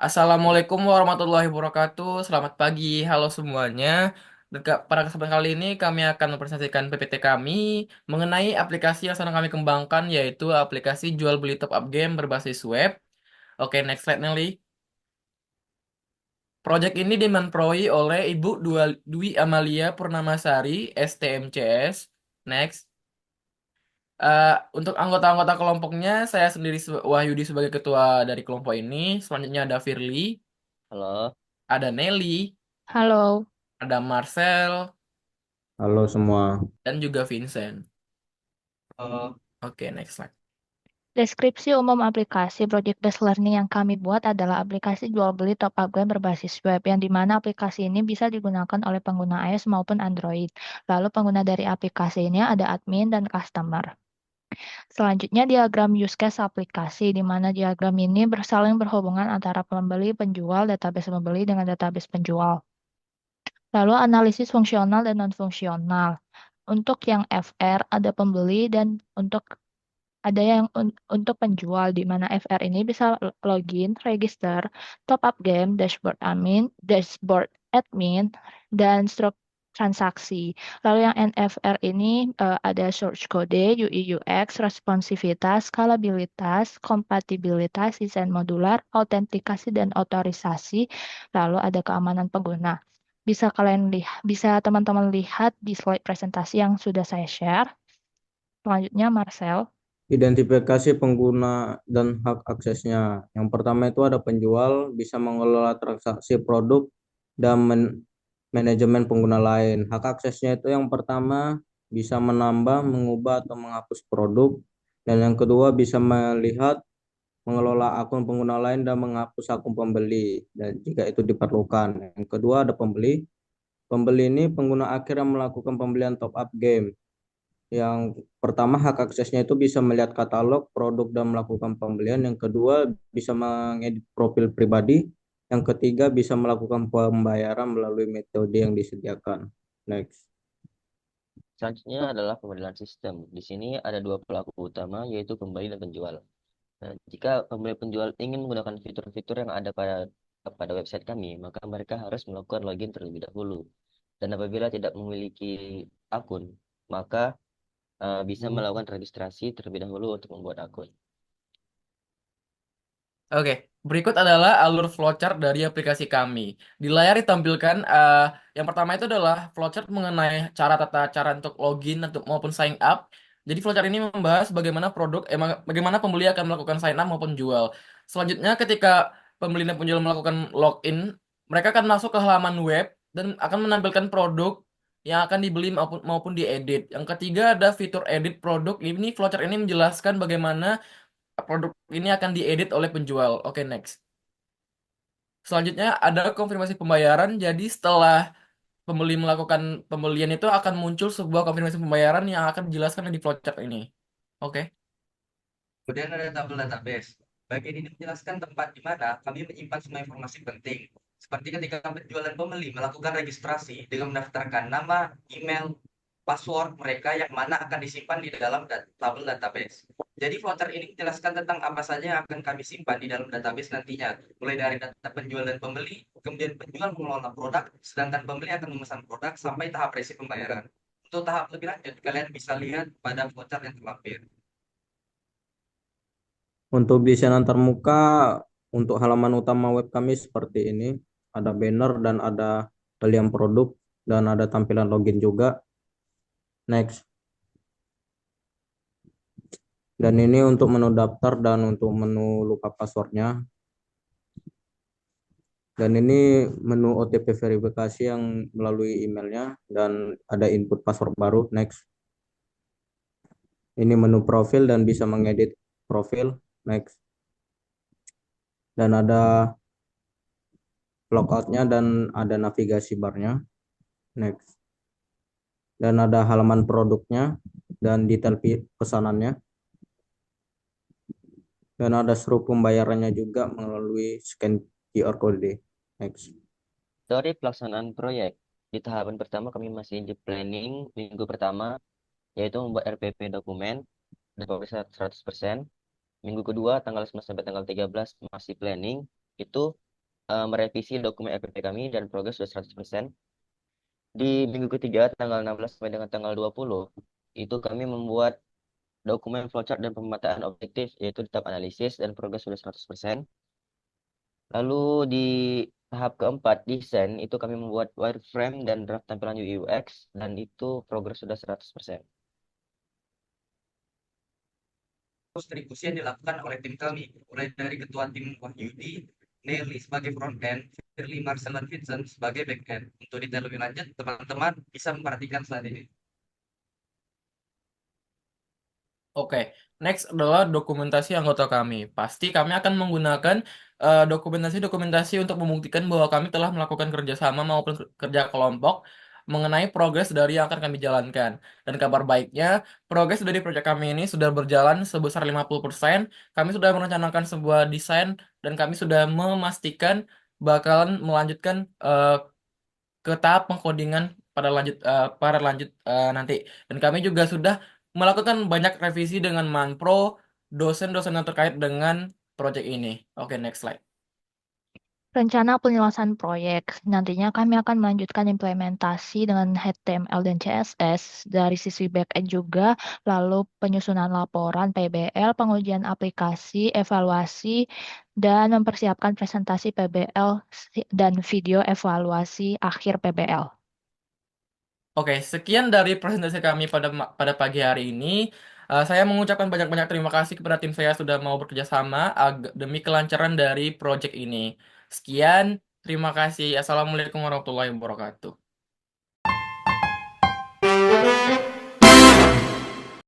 Assalamualaikum warahmatullahi wabarakatuh. Selamat pagi, halo semuanya. Pada kesempatan kali ini kami akan mempresentasikan PPT kami mengenai aplikasi yang sedang kami kembangkan, yaitu aplikasi jual beli top up game berbasis web. Oke, next slide Nelly. Proyek ini dimenproi oleh Ibu Dwi Amalia Purnamasari, STMCS. Next. Untuk anggota-anggota kelompoknya, saya sendiri Wahyudi sebagai ketua dari kelompok ini. Selanjutnya ada Firly, Halo, ada Nelly, Halo, ada Marcel, Halo semua. dan juga Vincent. eh, Oke, next slide. deskripsi umum aplikasi Project Based Learning yang kami buat adalah aplikasi jual beli top up game berbasis web, yang dimana aplikasi ini bisa digunakan oleh pengguna iOS maupun Android. Lalu pengguna dari aplikasi ini ada admin dan customer. Selanjutnya diagram use case aplikasi, di mana diagram ini saling berhubungan antara pembeli, penjual, database pembeli dengan database penjual. Lalu analisis fungsional dan non-fungsional. Untuk yang FR ada pembeli dan untuk ada yang untuk penjual, di mana FR ini bisa login, register, top up game, dashboard admin, dan stroke transaksi. Lalu yang NFR ini ada search kode, UI UX, responsivitas, skalabilitas, kompatibilitas, desain modular, autentikasi dan otorisasi. Lalu ada keamanan pengguna. Bisa teman-teman lihat di slide presentasi yang sudah saya share. Selanjutnya Marcel. Identifikasi pengguna dan hak aksesnya. Yang pertama itu ada penjual bisa mengelola transaksi produk dan manajemen pengguna lain. Hak aksesnya itu yang pertama bisa menambah, mengubah atau menghapus produk. Dan yang kedua bisa melihat, mengelola akun pengguna lain dan menghapus akun pembeli. Dan jika itu diperlukan. Yang kedua ada pembeli. Pembeli ini pengguna akhir yang melakukan pembelian top up game. Yang pertama, hak aksesnya itu bisa melihat katalog produk dan melakukan pembelian. Yang kedua, bisa mengedit profil pribadi. Yang ketiga, bisa melakukan pembayaran melalui metode yang disediakan. Next. selanjutnya adalah pemodalian sistem. Di sini ada dua pelaku utama, yaitu pembeli dan penjual. Nah, jika pembeli penjual ingin menggunakan fitur-fitur yang ada pada website kami, maka mereka harus melakukan login terlebih dahulu. Dan apabila tidak memiliki akun, maka bisa melakukan registrasi terlebih dahulu untuk membuat akun. Oke, berikut adalah alur flowchart dari aplikasi kami. Di layar ditampilkan yang pertama itu adalah flowchart mengenai tata cara untuk login untuk maupun sign up. Jadi flowchart ini membahas bagaimana pembeli akan melakukan sign up maupun jual. Selanjutnya ketika pembeli dan penjual melakukan login, mereka akan masuk ke halaman web dan akan menampilkan produk yang akan dibeli maupun diedit. Yang ketiga ada fitur edit produk. Ini flowchart ini menjelaskan bagaimana produk ini akan diedit oleh penjual. Oke, next. Selanjutnya ada konfirmasi pembayaran. Jadi setelah pembeli melakukan pembelian itu akan muncul sebuah konfirmasi pembayaran yang akan dijelaskan di flowchart ini. Oke. Kemudian ada tabel database. Bagian ini menjelaskan tempat di mana kami menyimpan semua informasi penting. Seperti ketika penjual dan pembeli melakukan registrasi dengan mendaftarkan nama, email, password mereka yang mana akan disimpan di dalam tabel database. Jadi flowchart ini menjelaskan tentang apa saja yang akan kami simpan di dalam database nantinya. Mulai dari data penjual dan pembeli, kemudian penjual mengelola produk, sedangkan pembeli akan memesan produk sampai tahap resi pembayaran. Untuk tahap lebih lanjut, kalian bisa lihat pada flowchart yang terlampir. Untuk desain antarmuka, untuk halaman utama web kami seperti ini. Ada banner dan ada pilihan produk dan ada tampilan login juga. Next. Dan ini untuk menu daftar dan untuk menu lupa passwordnya. Dan ini menu OTP verifikasi yang melalui emailnya dan ada input password baru. Next. Ini menu profil dan bisa mengedit profil. Next. Dan ada logoutnya dan ada navigasi barnya. Next. Dan ada halaman produknya dan detail pesanannya. Dan ada seru pembayarannya juga melalui scan QR code. Next. Dari pelaksanaan proyek, di tahapan pertama kami masih di planning minggu pertama, yaitu membuat RPP dokumen dan publish 100%. Minggu kedua, tanggal 11 sampai tanggal 13 masih planning, itu merevisi dokumen RPP kami dan progres sudah 100%. Di minggu ketiga, tanggal 16 sampai dengan tanggal 20, itu kami membuat dokumen flowchart dan pemetaan objektif, yaitu di tahap analisis dan progres sudah 100%. Lalu di tahap keempat, desain, itu kami membuat wireframe dan draft tampilan UI UX, dan itu progres sudah 100%. Distribusi yang dilakukan oleh tim kami, mulai dari ketua tim Wahyudi, Nelly sebagai front end, Firly Marcel dan Vincent sebagai back end. Untuk detail lebih lanjut, teman-teman bisa memperhatikan slide ini. Oke, next adalah dokumentasi anggota kami. Pasti kami akan menggunakan dokumentasi-dokumentasi untuk membuktikan bahwa kami telah melakukan kerjasama maupun kerja kelompok mengenai progres dari yang akan kami jalankan. Dan kabar baiknya, progres dari proyek kami ini sudah berjalan sebesar 50%. Kami sudah merencanakan sebuah desain dan kami sudah memastikan bakalan melanjutkan ke tahap pengkodingan pada lanjut nanti. Dan kami juga sudah melakukan banyak revisi dengan Manpro, dosen-dosen yang terkait dengan proyek ini. Oke, next slide. Rencana penyelesaian proyek. Nantinya kami akan melanjutkan implementasi dengan HTML dan CSS dari sisi back-end juga, lalu penyusunan laporan PBL, pengujian aplikasi, evaluasi, dan mempersiapkan presentasi PBL dan video evaluasi akhir PBL. Oke, sekian dari presentasi kami pada pagi hari ini. Saya mengucapkan banyak-banyak terima kasih kepada tim saya sudah mau bekerja sama demi kelancaran dari proyek ini. Sekian, terima kasih. Assalamualaikum warahmatullahi wabarakatuh.